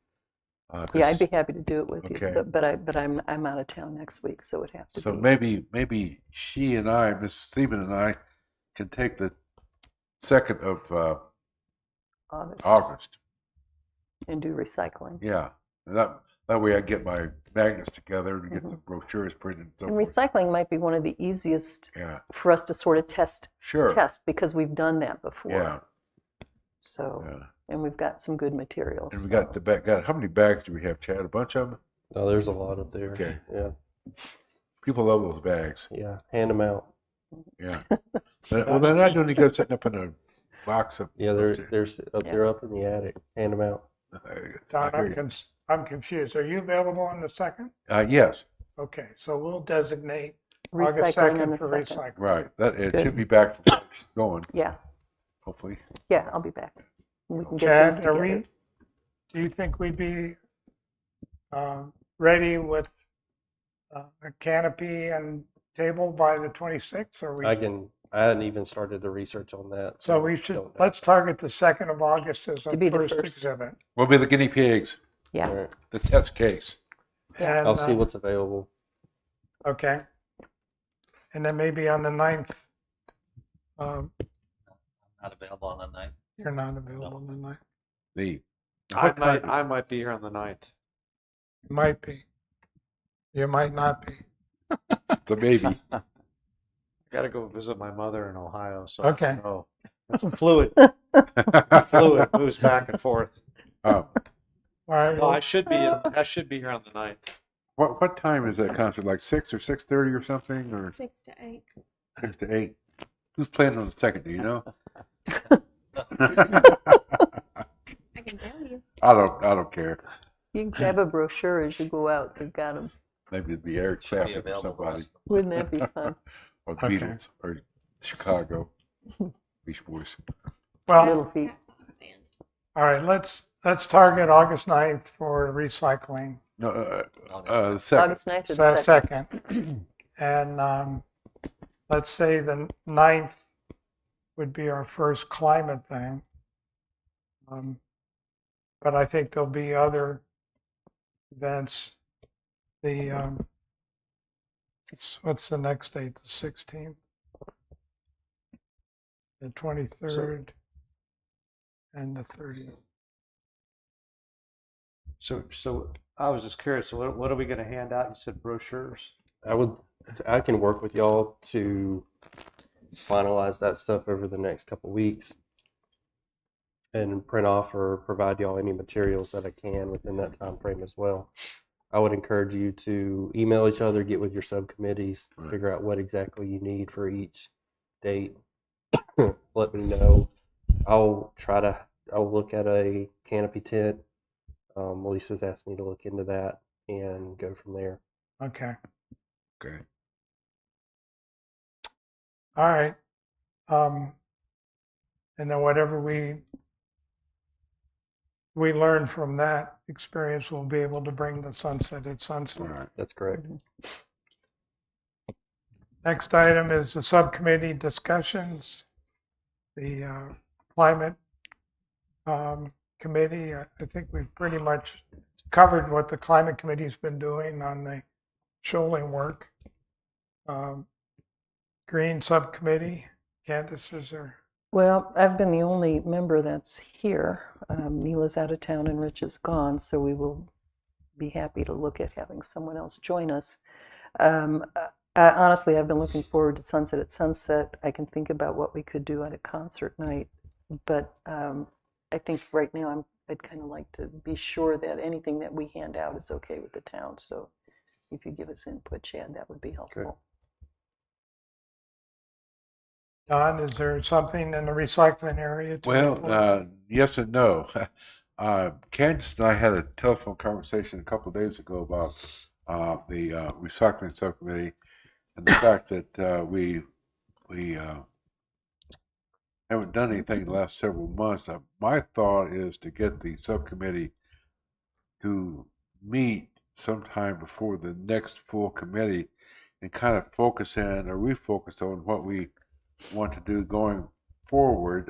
Yeah, I'd be happy to do it with Okay. you, but I'm out of town next week, so it'd have to So be. maybe she and I, Miss Stephen and I, can take the 2nd of August. And do recycling. Yeah, and that way I get my magnets together to get the brochures printed and so And forth. recycling might be one of the easiest Yeah, for us to sort of test sure. because we've done that before. Yeah, So, yeah. and we've got some good materials. And we got the bag. How many bags do we have, Chad? A bunch of them. No, there's a lot up there. Okay. Yeah. People love those bags. Yeah. Hand them out. Yeah. Well, they're not doing any good sitting up in a box of. Yeah, they're up in the attic. Hand them out. Don, I hear you. I'm confused. Are you available on the 2nd? Yes, Okay, so we'll designate August Recycling on 2nd the for 2nd. recycling. right. It Good. should be back from where it's going. Yeah, Hopefully. yeah, I'll be back. We can get Chad, things do together. you think we'd be ready with a canopy and table by the 26th? Or I hadn't even started the research on that. So we let's target the 2nd of August as To our be the first first. exhibit. We'll be the guinea pigs, Yeah. All right. the test case. And, I'll see what's available. okay. And then maybe on the 9th, Not available on the 9th. you're not available on the 9th. The I might be here on the 9th. You might be. You might not be. the baby. Got to go visit my mother in Ohio. So Okay. Oh, that's fluid. Fluid moves back and forth. Oh, All right. No, I should be here on the 9th. what time is that concert? Like 6 or 6:30 or something, or 6 to 8. 6 to 8? Who's playing on the 2nd? Do you know? I can tell you. I don't care. You can grab a brochure as you go out. They've got them. Maybe it'd be Eric Should be Clapton or available. somebody, Wouldn't that be fun? or the Okay. Beatles, or Chicago Beach Boys. Well, Little feet. Band. all right. Let's target August 9th for recycling. No, August 2nd. August 9th or the 2nd. 2nd. And let's say the 9th would be our first climate thing. But I think there'll be other events. What's the next date? The 16th, the 23rd, and the 30th. So I was just curious. So what are we going to hand out? You said brochures. I can work with y'all to finalize that stuff over the next couple weeks. and print off or provide y'all any materials that I can within that time frame as well. I would encourage you to email each other, get with your subcommittees, Right. figure out what exactly you need for each date. Let me know. I'll look at a canopy tent. Lisa's asked me to look into that and go from there. Okay. Okay. All right. And then whatever we learn from that experience, we'll be able to bring to Sunset at Sunset. All right. That's correct. Next item is the subcommittee discussions. The climate committee, I think we've pretty much covered what the climate committee's been doing on the shoaling work. Green subcommittee, Candace, is there? Well, I've been the only member that's here. Neela's out of town and Rich is gone, so we will be happy to look at having someone else join us. Honestly, I've been looking forward to Sunset at Sunset. I can think about what we could do at a concert night, but I think right now I'd kind of like to be sure that anything that we hand out is okay with the town. So if you give us input, Chad, that would be helpful. Okay. Don, is there something in the recycling area to report? Well, yes and no. Candace and I had a telephone conversation a couple of days ago about the recycling subcommittee and the fact that we haven't done anything in the last several months. My thought is to get the subcommittee to meet sometime before the next full committee and kind of focus in or refocus on what we want to do going forward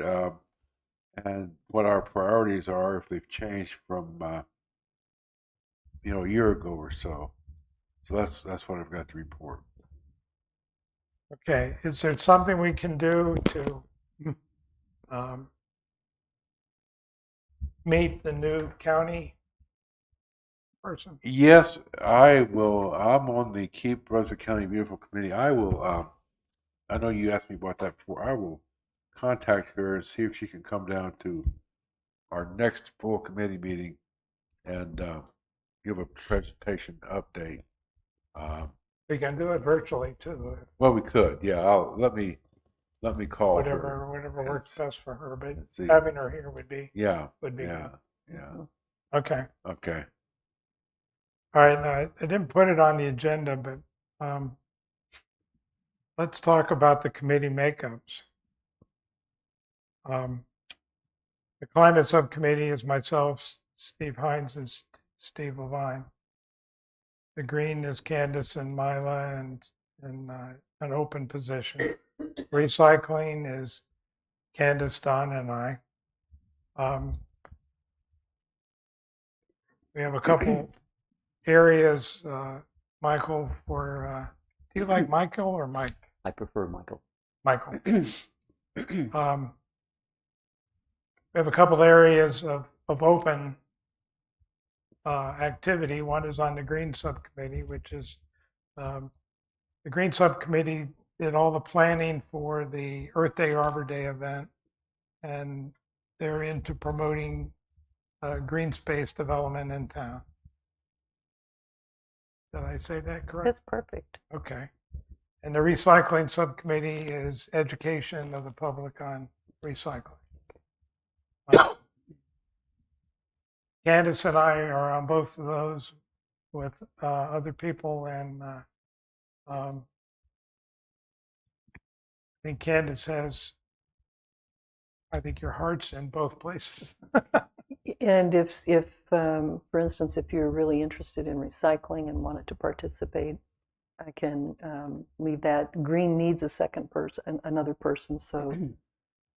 and what our priorities are if they've changed from a year ago or so. So that's what I've got to report. Okay, is there something we can do to meet the new county person? Yes, I will. I'm on the Keep Brunswick County Beautiful Committee. I will. I know you asked me about that before. I will contact her and see if she can come down to our next full committee meeting and give a presentation update. We can do it virtually too, Well, we could. Yeah. Let me call her. whatever works best for her. But See. having her here would be Yeah. good. Yeah. Okay. Okay. All right. Now I didn't put it on the agenda, but let's talk about the committee makeups. The climate subcommittee is myself, Steve Hines, and Steve Levine. The green is Candace and Mila, and an open position. Recycling is Candace, Don, and I. We have a couple areas, Michael, for, do you like Michael or Mike? I prefer Michael. Michael. We have a couple areas of open activity. One is on the Green Subcommittee, which is the Green Subcommittee did all the planning for the Earth Day, Arbor Day event, and they're into promoting green space development in town. Did I say that correct? That's perfect. Okay. And the Recycling Subcommittee is education of the public on recycling. Candace and I are on both of those with other people, and I think Candace has, I think your heart's in both places. And if for instance, if you're really interested in recycling and wanted to participate, I can leave that. Green needs a second person, another person, so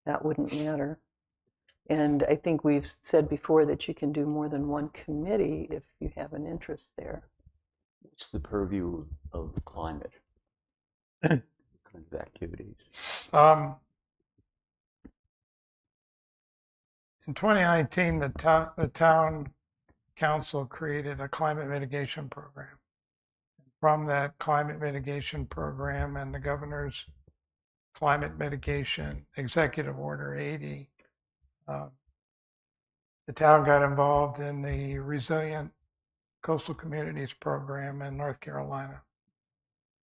that wouldn't matter. And I think we've said before that you can do more than one committee if you have an interest there. It's the purview of climate kind of activities. In 2019, the town council created a climate mitigation program. From that climate mitigation program and the governor's climate mitigation executive order 80, the town got involved in the Resilient Coastal Communities Program in North Carolina.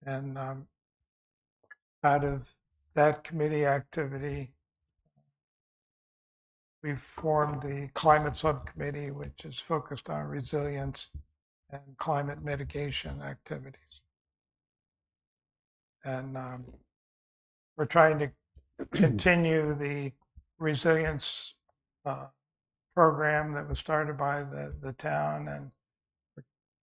And out of that committee activity, we've formed the climate subcommittee, which is focused on resilience and climate mitigation activities. And we're trying to continue the resilience program that was started by the town.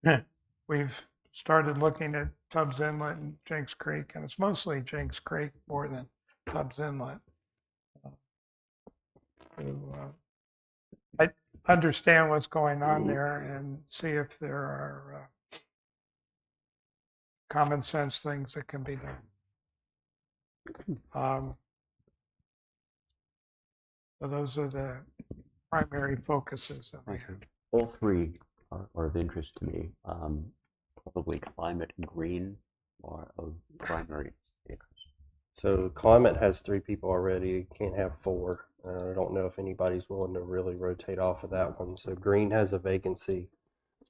And we've started looking at Tubbs Inlet and Jinks Creek, and it's mostly Jinks Creek more than Tubbs Inlet. I understand what's going on there and see if there are common sense things that can be done. So those are the primary focuses that we have. All three are of interest to me. Probably climate and green are of primary interest. So climate has 3 people already, can't have 4. I don't know if anybody's willing to really rotate off of that one. So green has a vacancy.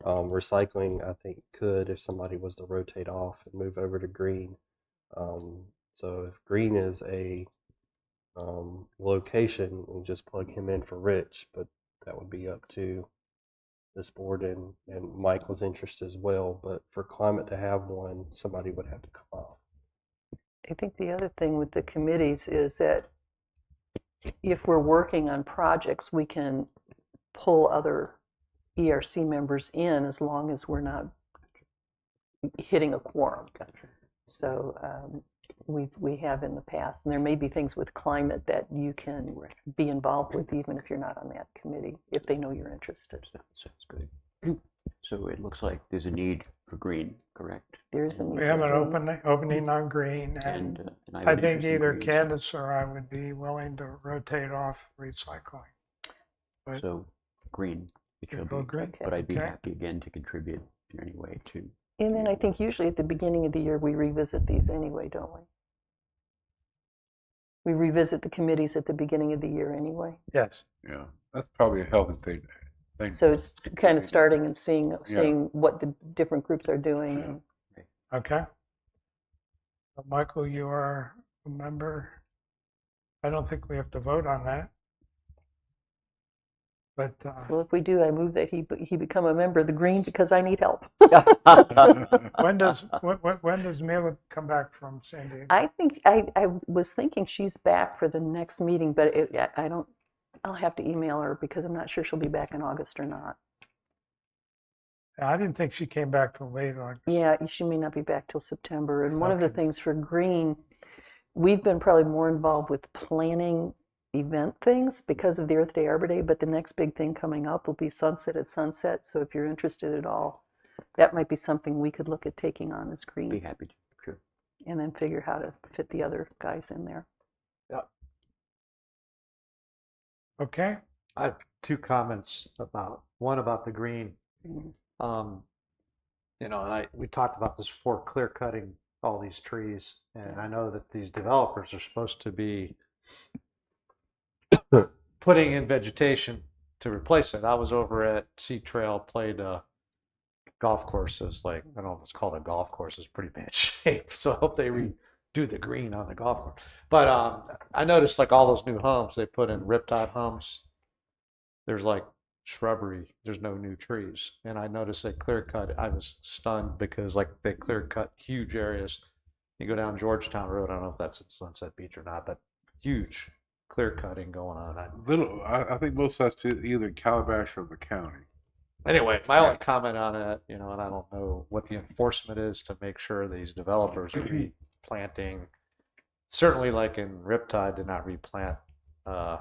Recycling, I think, could if somebody was to rotate off and move over to green. So if green is a location, we'll just plug him in for Rich, but that would be up to this board, and Mike was interested as well. But for climate to have one, somebody would have to come off. I think the other thing with the committees is that if we're working on projects, we can pull other ERC members in as long as we're not hitting a quorum. So we have in the past, and there may be things with climate that you can be involved with even if you're not on that committee, if they know you're interested. Sounds good. So it looks like there's a need for green, correct? There's a need We have for an green. opening on green, and have I an think interest in either green, Candace or I would be willing to rotate off recycling. But So green, it shall go be. green. But I'd be Okay. happy again to contribute in any way to. And then I think usually at the beginning of the year, we revisit these anyway, don't we? We revisit the committees at the beginning of the year anyway. Yes. Yeah, that's probably a healthy thing. So it's kind of starting and seeing what the different groups are doing. Okay. Michael, you are a member. I don't think we have to vote on that. But Well, if we do, I move that he become a member of the Green because I need help. when does Mila come back from San Diego? I think I was thinking she's back for the next meeting, but I don't. I'll have to email her because I'm not sure she'll be back in August or not. I didn't think she came back till late August. Yeah, she may not be back till September. And one of the Okay. things for Green, we've been probably more involved with planning event things because of the Earth Day Arbor Day, but the next big thing coming up will be Sunset at Sunset. So if you're interested at all, that might be something we could look at taking on as Green. Be happy to, sure. And then figure how to fit the other guys in there. Okay. I have 2 comments one about the green. Mhm. And we talked about this before, clear cutting all these trees, and I know that these developers are supposed to be putting in vegetation to replace it. I was over at Sea Trail, played golf courses. Like, I don't know if it's called a golf course, it's pretty bad shape. So I hope they redo the green on the golf course. But I noticed like all those new homes, they put in riptide homes. There's like shrubbery, there's no new trees. And I noticed they clear cut. I was stunned because like they clear cut huge areas. You go down Georgetown Road, I don't know if that's at Sunset Beach or not, but huge clear cutting going on. I think most of that's either Calabash or the county. Anyway, my only comment on it, and I don't know what the enforcement is to make sure these developers are replanting. Certainly, like in Riptide, did not replant. It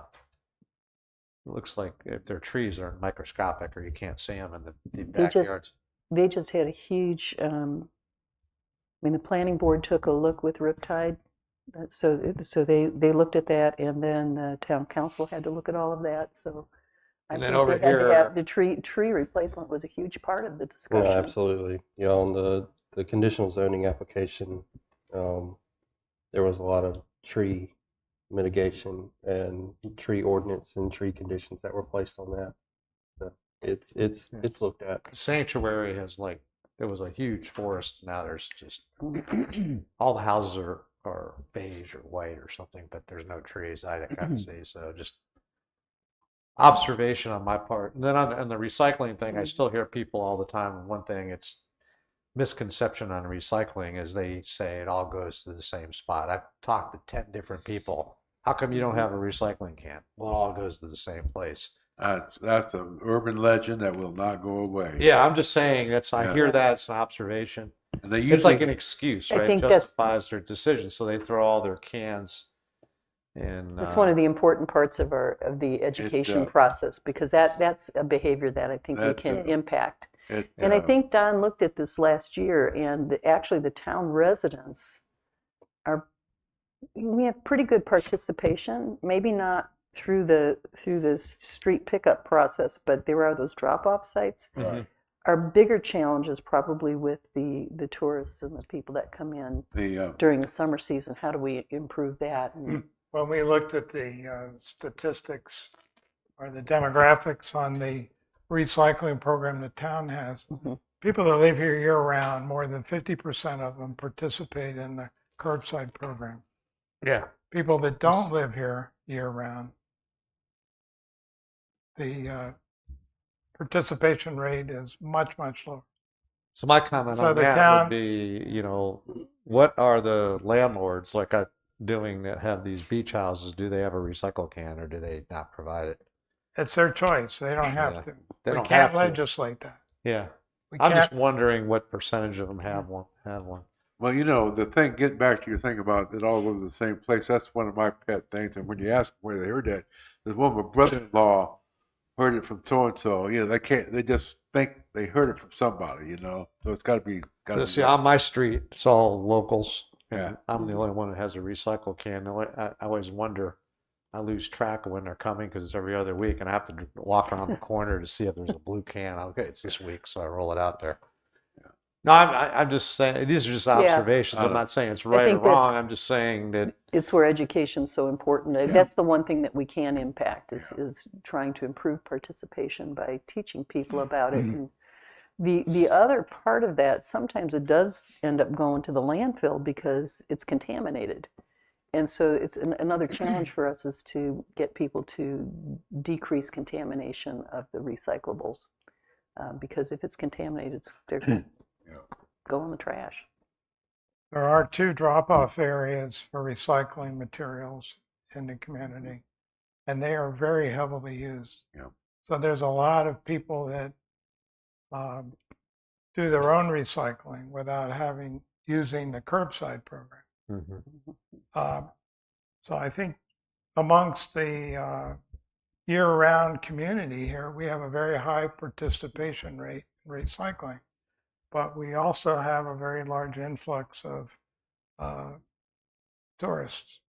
looks like if their trees are microscopic or you can't see them in the backyards. They just had a huge. The planning board took a look with Riptide, so they looked at that, and then the town council had to look at all of that. So. And then over they had to here, have the tree replacement was a huge part of the discussion. Yeah, absolutely. Yeah, on the conditional zoning application, there was a lot of tree mitigation and tree ordinance and tree conditions that were placed on that. It's looked at. Sanctuary has there was a huge forest. Now there's just all the houses are beige or white or something, but there's no trees. I can't see. So just observation on my part. And then on the recycling thing, I still hear people all the time. And one thing, it's misconception on recycling is they say it all goes to the same spot. I've talked to 10 different people. How come you don't have a recycling can? Well, it all goes to the same place. That's an urban legend that will not go away. Yeah, I'm just saying I Yeah. hear that, it's an observation. And they It's like usually an excuse, I right? think that's- Justifies their decision. So they throw all their cans in. It's one of the important parts of the education process, because that's a behavior that I think we can impact. And I think Don looked at this last year, and actually the town residents we have pretty good participation, maybe not through the street pickup process, but there are those drop-off sites. Mhm. Our bigger challenge is probably with the tourists and the people that come in during the summer season. How do we improve that? And, When we looked at the statistics or the demographics on the recycling program the town has, people that live here year-round, more than 50% of them participate in the curbside program. Yeah. People that don't live here year-round, the participation rate is much, much lower. So my comment So on the that town- would be, what are the landlords doing that have these beach houses? Do they have a recycle can or do they not provide it? It's their choice. They don't have Yeah. to. They We don't can't have to. legislate that. Yeah. We I'm just can't. wondering what percentage of them have one. Well, the thing, getting back to your thing about it all goes to the same place, that's one of my pet things. And when you ask where they heard that, there's one, my brother-in-law heard it from so-and-so. They just think they heard it from somebody, so it's got to be. See, on my street, it's all locals. And Yeah. I'm the only one that has a recycle can. I always wonder, I lose track of when they're coming because it's every other week and I have to walk around the corner to see if there's a blue can. Okay, it's this week, so I roll it out there. No, I'm just saying, these are just observations. I'm not saying it's right or think that's- wrong. I'm just saying that it's where education's so important. That's the one thing that we can impact is trying to improve participation by teaching people about it. And the other part of that, sometimes it does end up going to the landfill because it's contaminated. And so it's another challenge for us is to get people to decrease contamination of the recyclables. Because if it's contaminated, they're going to go in the trash. There are 2 drop-off areas for recycling materials in the community, and they are very heavily used. Yeah. So there's a lot of people that do their own recycling without using the curbside program. So I think amongst the year-round community here, we have a very high participation rate in recycling. But we also have a very large influx of tourists.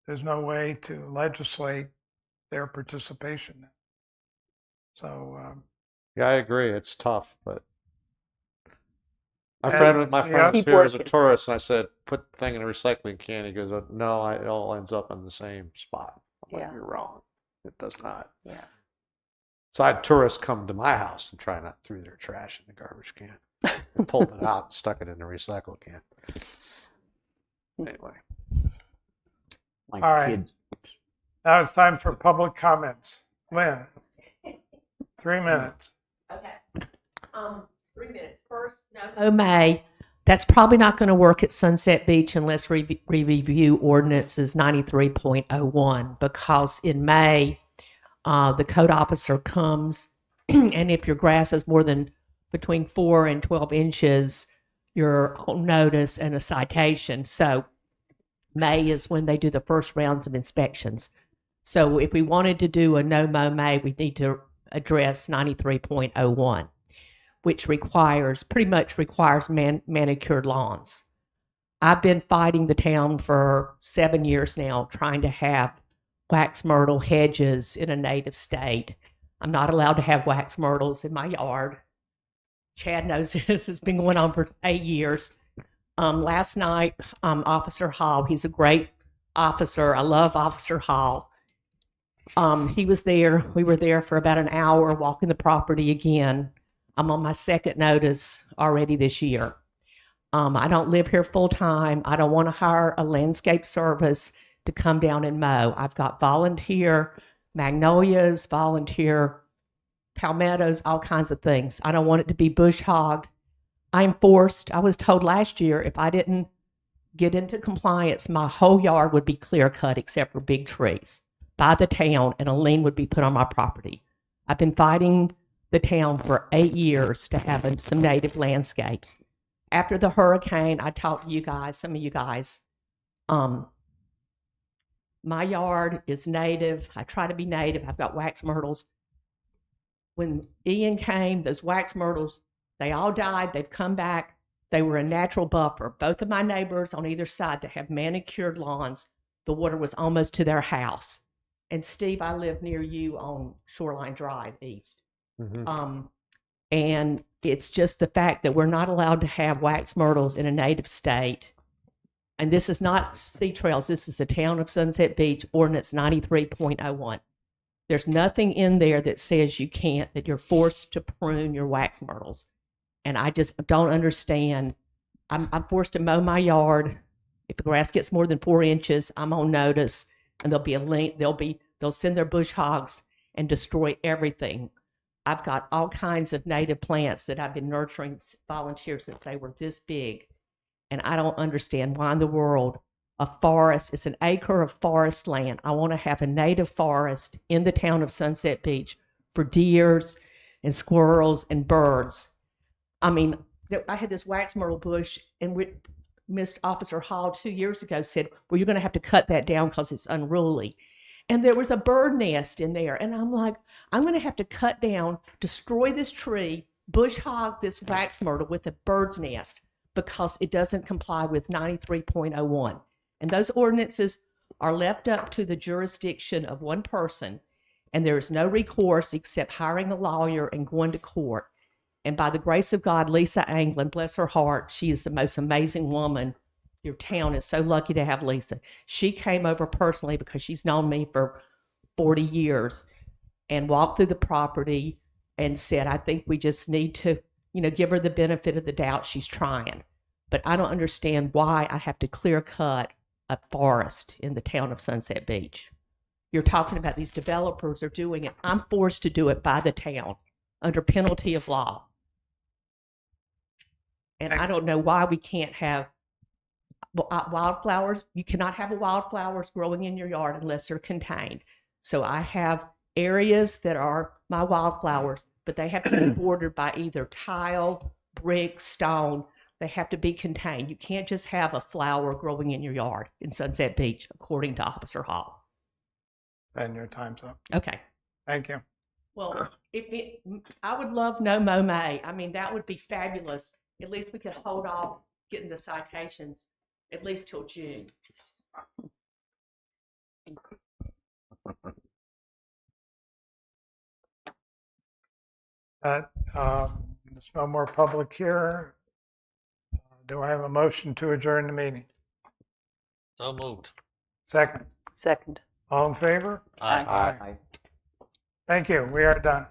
There's no way to legislate their participation. So, yeah, I agree. It's tough, but my And friend Keep here is a working. tourist, and I said, "Put the thing in a recycling can." He goes, "Oh, no, it all ends up in the same spot." I'm like, Yeah. "You're wrong. It does not." Yeah. So I had tourists come to my house and try not threw their trash in the garbage can. I pulled it out and stuck it in the recycle can. Anyway. My All right. kids, now it's time for public comments. Lynn, 3 minutes. Okay. 3 minutes. First, no May. That's probably not going to work at Sunset Beach unless we review ordinances 93.01 because in May, the code officer comes and if your grass is more than between 4 and 12 inches, you're on notice and a citation. So May is when they do the first rounds of inspections. So if we wanted to do a no-mow May, we need to address 93.01, which pretty much requires manicured lawns. I've been fighting the town for 7 years now, trying to have wax myrtle hedges in a native state. I'm not allowed to have wax myrtles in my yard. Chad knows this. It's been going on for 8 years. Last night, Officer Hall, he's a great officer. I love Officer Hall. He was there. We were there for about an hour walking the property again. I'm on my second notice already this year. I don't live here full time. I don't want to hire a landscape service to come down and mow. I've got volunteer magnolias, volunteer palmettos, all kinds of things. I don't want it to be bush hogged. I'm forced. I was told last year if I didn't get into compliance, my whole yard would be clear cut except for big trees by the town, and a lien would be put on my property. I've been fighting the town for 8 years to have some native landscapes. After the hurricane, I talked to you guys, some of you guys. My yard is native. I try to be native. I've got wax myrtles. When Ian came, those wax myrtles, they all died. They've come back. They were a natural buffer. Both of my neighbors on either side that have manicured lawns, the water was almost to their house. And Steve, I live near you on Shoreline Drive East. And it's just the fact that we're not allowed to have wax myrtles in a native state. And this is not sea trails. This is the town of Sunset Beach ordinance 93.01. There's nothing in there that says you can't, that you're forced to prune your wax myrtles. And I just don't understand. I'm forced to mow my yard. If the grass gets more than 4 inches, I'm on notice, and there'll be a link. They'll send their bush hogs and destroy everything. I've got all kinds of native plants that I've been nurturing volunteers since they were this big. And I don't understand why in the world a forest, it's an acre of forest land. I want to have a native forest in the town of Sunset Beach for deers and squirrels and birds. I mean, I had this wax myrtle bush, and Mr. Officer Hall 2 years ago said, well, you're going to have to cut that down because it's unruly. And there was a bird nest in there. And I'm like, I'm going to have to cut down, destroy this tree, bush hog this wax myrtle with a bird's nest because it doesn't comply with 93.01. And those ordinances are left up to the jurisdiction of one person, and there is no recourse except hiring a lawyer and going to court. And by the grace of God, Lisa Anglin, bless her heart, she is the most amazing woman. Your town is so lucky to have Lisa. She came over personally because she's known me for 40 years and walked through the property and said, I think we just need to, give her the benefit of the doubt. She's trying. But I don't understand why I have to clear cut a forest in the town of Sunset Beach. You're talking about these developers are doing it. I'm forced to do it by the town under penalty of law. And I don't know why we can't have wildflowers. You cannot have wildflowers growing in your yard unless they're contained. So I have areas that are my wildflowers, but they have to be bordered by either tile, brick, stone. They have to be contained. You can't just have a flower growing in your yard in Sunset Beach, according to Officer Hall. Then your time's up. Okay. Thank you. Well, I would love no mow May. I mean, that would be fabulous. At least we could hold off getting the citations at least till June. There's no more public here. Do I have a motion to adjourn the meeting? So moved. Second. Second. All in favor? Aye. Aye. Thank you. We are done.